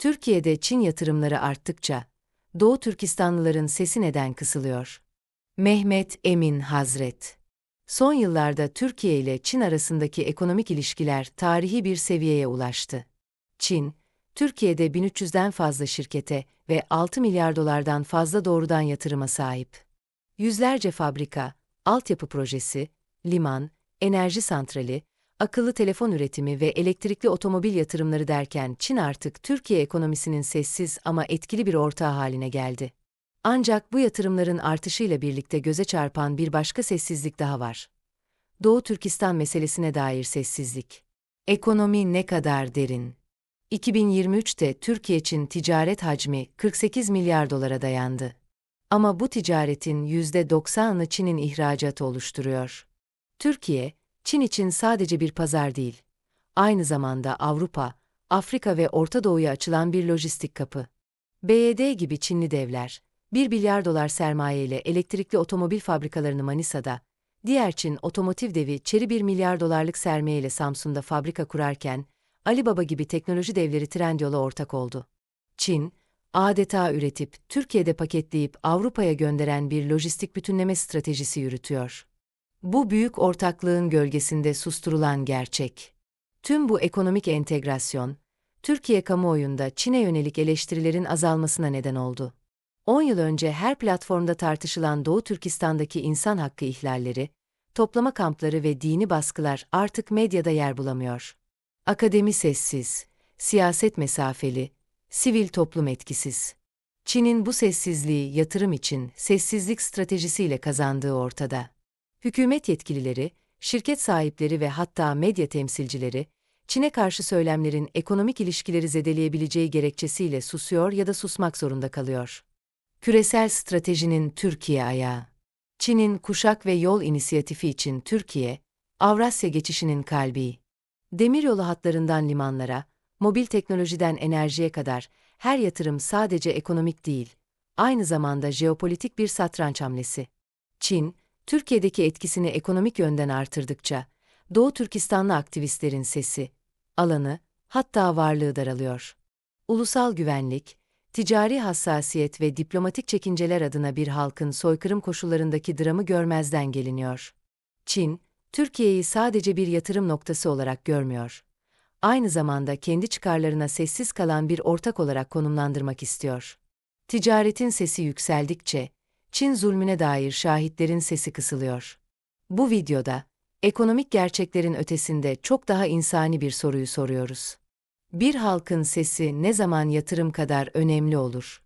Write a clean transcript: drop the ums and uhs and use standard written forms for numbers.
Türkiye'de Çin yatırımları arttıkça, Doğu Türkistanlıların sesi neden kısılıyor? Mehmet Emin Hazret. Son yıllarda Türkiye ile Çin arasındaki ekonomik ilişkiler tarihi bir seviyeye ulaştı. Çin, Türkiye'de 1300'den fazla şirkete ve 6 milyar dolardan fazla doğrudan yatırıma sahip. Yüzlerce fabrika, altyapı projesi, liman, enerji santrali, akıllı telefon üretimi ve elektrikli otomobil yatırımları derken Çin artık Türkiye ekonomisinin sessiz ama etkili bir ortağı haline geldi. Ancak bu yatırımların artışıyla birlikte göze çarpan bir başka sessizlik daha var. Doğu Türkistan meselesine dair sessizlik. Ekonomi ne kadar derin? 2023'te Türkiye-Çin ticaret hacmi 48 milyar dolara dayandı. Ama bu ticaretin %90'ını Çin'in ihracatı oluşturuyor. Türkiye, Çin için sadece bir pazar değil, aynı zamanda Avrupa, Afrika ve Orta Doğu'ya açılan bir lojistik kapı. BYD gibi Çinli devler, 1 milyar dolar sermayeyle elektrikli otomobil fabrikalarını Manisa'da, diğer Çin otomotiv devi Chery 1 milyar dolarlık sermayeyle Samsun'da fabrika kurarken, Alibaba gibi teknoloji devleri Trendyol'a ortak oldu. Çin, adeta üretip, Türkiye'de paketleyip Avrupa'ya gönderen bir lojistik bütünleme stratejisi yürütüyor. Bu büyük ortaklığın gölgesinde susturulan gerçek. Tüm bu ekonomik entegrasyon, Türkiye kamuoyunda Çin'e yönelik eleştirilerin azalmasına neden oldu. 10 yıl önce her platformda tartışılan Doğu Türkistan'daki insan hakkı ihlalleri, toplama kampları ve dini baskılar artık medyada yer bulamıyor. Akademi sessiz, siyaset mesafeli, sivil toplum etkisiz. Çin'in bu sessizliği yatırım için sessizlik stratejisiyle kazandığı ortada. Hükümet yetkilileri, şirket sahipleri ve hatta medya temsilcileri, Çin'e karşı söylemlerin ekonomik ilişkileri zedeleyebileceği gerekçesiyle susuyor ya da susmak zorunda kalıyor. Küresel stratejinin Türkiye ayağı. Çin'in Kuşak ve Yol inisiyatifi için Türkiye, Avrasya geçişinin kalbi. Demiryolu hatlarından limanlara, mobil teknolojiden enerjiye kadar her yatırım sadece ekonomik değil, aynı zamanda jeopolitik bir satranç hamlesi. Çin, Türkiye'deki etkisini ekonomik yönden artırdıkça, Doğu Türkistanlı aktivistlerin sesi, alanı, hatta varlığı daralıyor. Ulusal güvenlik, ticari hassasiyet ve diplomatik çekinceler adına bir halkın soykırım koşullarındaki dramı görmezden geliniyor. Çin, Türkiye'yi sadece bir yatırım noktası olarak görmüyor. Aynı zamanda kendi çıkarlarına sessiz kalan bir ortak olarak konumlandırmak istiyor. Ticaretin sesi yükseldikçe, Çin zulmüne dair şahitlerin sesi kısılıyor. Bu videoda, ekonomik gerçeklerin ötesinde çok daha insani bir soruyu soruyoruz. Bir halkın sesi ne zaman yatırım kadar önemli olur?